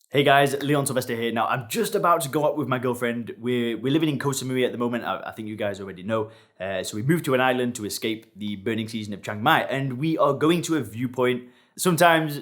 Hey guys, Leon Sylvester here. Now, I'm just about to go out with my girlfriend. We're living in Koh Samui at the moment. I think you guys already know. So we moved to an island to escape the burning season of Chiang Mai, and we are going to a viewpoint. Sometimes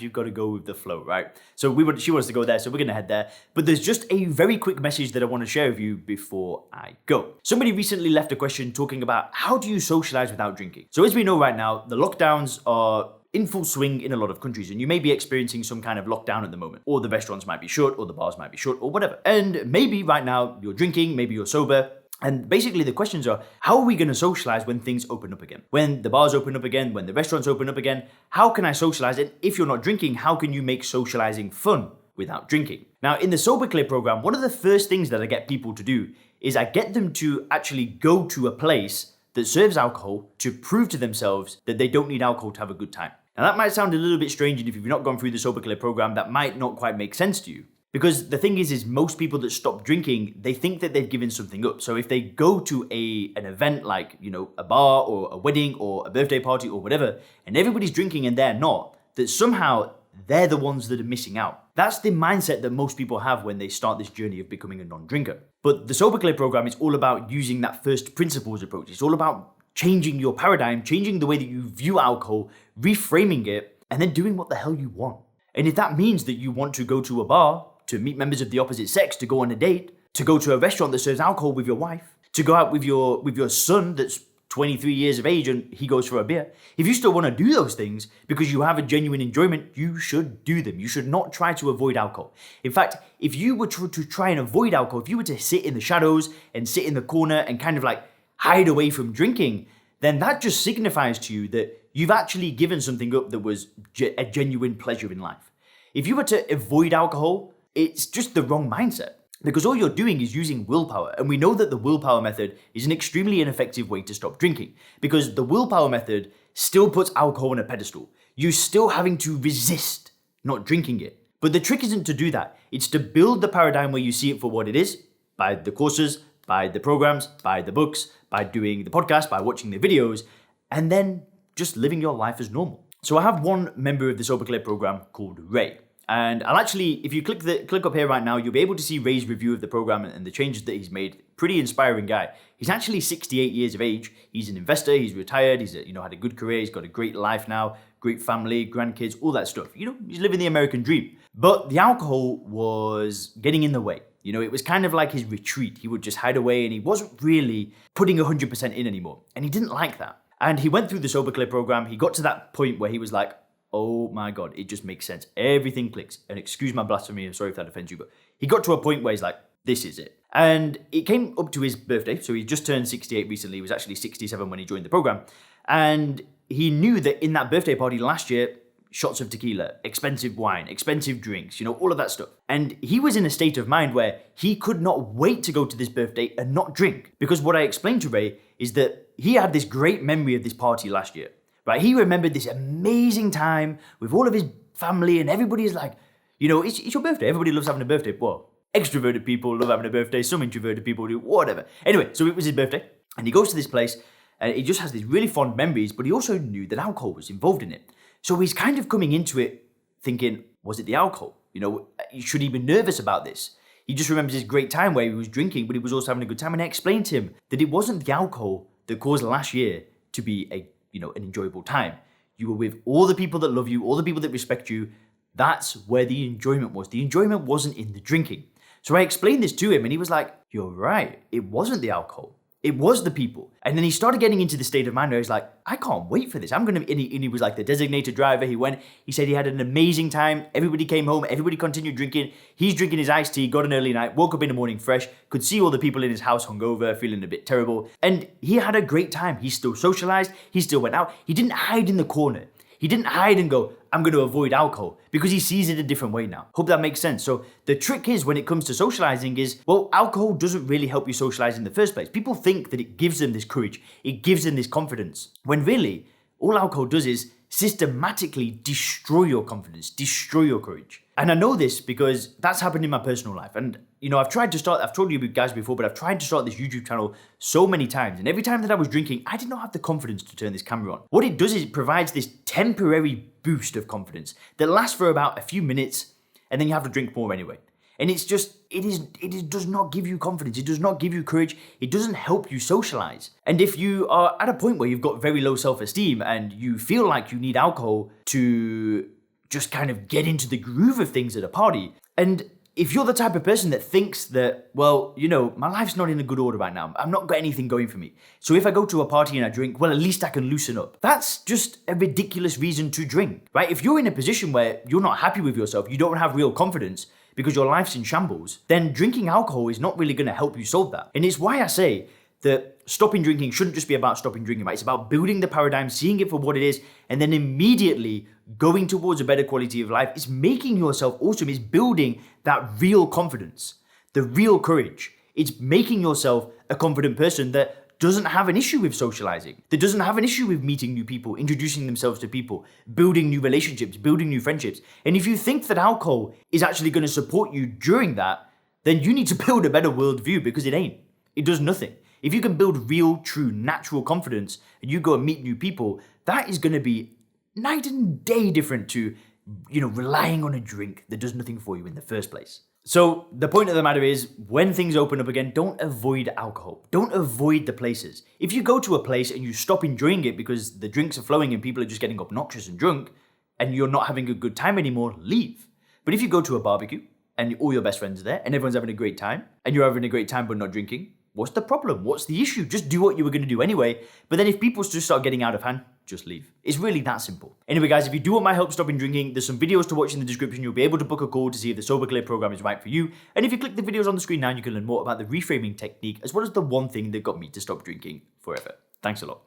you've got to go with the flow, right? So she wants to go there, so we're gonna head there. But there's just a very quick message that I want to share with you before I go. Somebody recently left a question talking about how do you socialize without drinking? So as we know right now, the lockdowns are in full swing in a lot of countries, and you may be experiencing some kind of lockdown at the moment, or the restaurants might be shut, or the bars might be shut, or whatever. And maybe right now you're drinking, maybe you're sober. And basically the questions are, how are we going to socialize when things open up again? When the bars open up again, when the restaurants open up again, how can I socialize? And if you're not drinking, how can you make socializing fun without drinking? Now, in the Sober Clear program, one of the first things that I get people to do is I get them to actually go to a place that serves alcohol to prove to themselves that they don't need alcohol to have a good time. Now that might sound a little bit strange, and if you've not gone through the Sober Clear program, that might not quite make sense to you. Because the thing is most people that stop drinking, they think that they've given something up. So if they go to an event like, a bar or a wedding or a birthday party or whatever, and everybody's drinking and they're not, that somehow they're the ones that are missing out. That's the mindset that most people have when they start this journey of becoming a non-drinker. But the Sober Clear program is all about using that first principles approach. It's all about changing your paradigm, changing the way that you view alcohol, reframing it, and then doing what the hell you want. And if that means that you want to go to a bar, to meet members of the opposite sex, to go on a date, to go to a restaurant that serves alcohol with your wife, to go out with your son that's 23 years of age and he goes for a beer, if you still want to do those things because you have a genuine enjoyment, you should do them. You should not try to avoid alcohol. In fact, if you were to try and avoid alcohol, if you were to sit in the shadows and sit in the corner and kind of like hide away from drinking, then that just signifies to you that you've actually given something up that was a genuine pleasure in life. If you were to avoid alcohol, it's just the wrong mindset, because all you're doing is using willpower. And we know that the willpower method is an extremely ineffective way to stop drinking, because the willpower method still puts alcohol on a pedestal. You're still having to resist not drinking it. But the trick isn't to do that. It's to build the paradigm where you see it for what it is, by the courses, by the programs, by the books, by doing the podcast, by watching the videos, and then just living your life as normal. So I have one member of the Sober Clear program called Ray. And I'll actually, if you click up here right now, you'll be able to see Ray's review of the program and the changes that he's made. Pretty inspiring guy. He's actually 68 years of age. He's an investor. He's retired. He's had a good career. He's got a great life now, great family, grandkids, all that stuff. He's living the American dream. But the alcohol was getting in the way. It was kind of like his retreat. He would just hide away and he wasn't really putting 100% in anymore. And he didn't like that. And he went through the Sober Clear program. He got to that point where he was like, oh my God, it just makes sense. Everything clicks. And excuse my blasphemy, I'm sorry if that offends you, but he got to a point where he's like, this is it. And it came up to his birthday. So he just turned 68 recently. He was actually 67 when he joined the program. And he knew that in that birthday party last year, shots of tequila, expensive wine, expensive drinks, all of that stuff. And he was in a state of mind where he could not wait to go to this birthday and not drink. Because what I explained to Ray is that he had this great memory of this party last year, right? He remembered this amazing time with all of his family and everybody's like, it's your birthday. Everybody loves having a birthday. Well, extroverted people love having a birthday. Some introverted people do, whatever. Anyway, so it was his birthday and he goes to this place and he just has these really fond memories, but he also knew that alcohol was involved in it. So he's kind of coming into it thinking, was it the alcohol? Should he be nervous about this? He just remembers his great time where he was drinking, but he was also having a good time. And I explained to him that it wasn't the alcohol that caused last year to be an enjoyable time. You were with all the people that love you, all the people that respect you. That's where the enjoyment was. The enjoyment wasn't in the drinking. So I explained this to him and he was like, you're right. It wasn't the alcohol. It was the people. And then he started getting into the state of mind where he's like, I can't wait for this. And he was like the designated driver. He said he had an amazing time. Everybody came home. Everybody continued drinking. He's drinking his iced tea, got an early night, woke up in the morning fresh, could see all the people in his house hungover, feeling a bit terrible. And he had a great time. He still socialized. He still went out. He didn't hide in the corner. He didn't hide and go, I'm going to avoid alcohol, because he sees it a different way now. Hope that makes sense. So the trick is, when it comes to socializing, is, well, alcohol doesn't really help you socialize in the first place. People think that it gives them this courage. It gives them this confidence. When really, all alcohol does is systematically destroy your confidence, destroy your courage. And I know this because that's happened in my personal life. And, I've told you guys before, but I've tried to start this YouTube channel so many times. And every time that I was drinking, I did not have the confidence to turn this camera on. What it does is it provides this temporary boost of confidence that lasts for about a few minutes. and then you have to drink more anyway. And it does not give you confidence. It does not give you courage. It doesn't help you socialize. And if you are at a point where you've got very low self-esteem and you feel like you need alcohol to just kind of get into the groove of things at a party, and if you're the type of person that thinks that, well, my life's not in a good order right now, I've not got anything going for me, so if I go to a party and I drink, well, at least I can loosen up. That's just a ridiculous reason to drink, right? If you're in a position where you're not happy with yourself, you don't have real confidence because your life's in shambles, then drinking alcohol is not really going to help you solve that. And it's why I say that stopping drinking shouldn't just be about stopping drinking, right? It's about building the paradigm, seeing it for what it is, and then immediately going towards a better quality of life. It's making yourself awesome. It's building that real confidence, the real courage. It's making yourself a confident person that doesn't have an issue with socializing, that doesn't have an issue with meeting new people, introducing themselves to people, building new relationships, building new friendships. And if you think that alcohol is actually going to support you during that, then you need to build a better worldview, because it ain't. It does nothing. If you can build real, true, natural confidence and you go and meet new people, that is going to be night and day different to, relying on a drink that does nothing for you in the first place. So the point of the matter is, when things open up again, don't avoid alcohol. Don't avoid the places. If you go to a place and you stop enjoying it because the drinks are flowing and people are just getting obnoxious and drunk and you're not having a good time anymore, leave. But if you go to a barbecue and all your best friends are there and everyone's having a great time and you're having a great time but not drinking, what's the problem? What's the issue? Just do what you were going to do anyway. But then if people just start getting out of hand, just leave. It's really that simple. Anyway, guys, if you do want my help stopping drinking, there's some videos to watch in the description. You'll be able to book a call to see if the Sober Clear program is right for you. And if you click the videos on the screen now, you can learn more about the reframing technique, as well as the one thing that got me to stop drinking forever. Thanks a lot.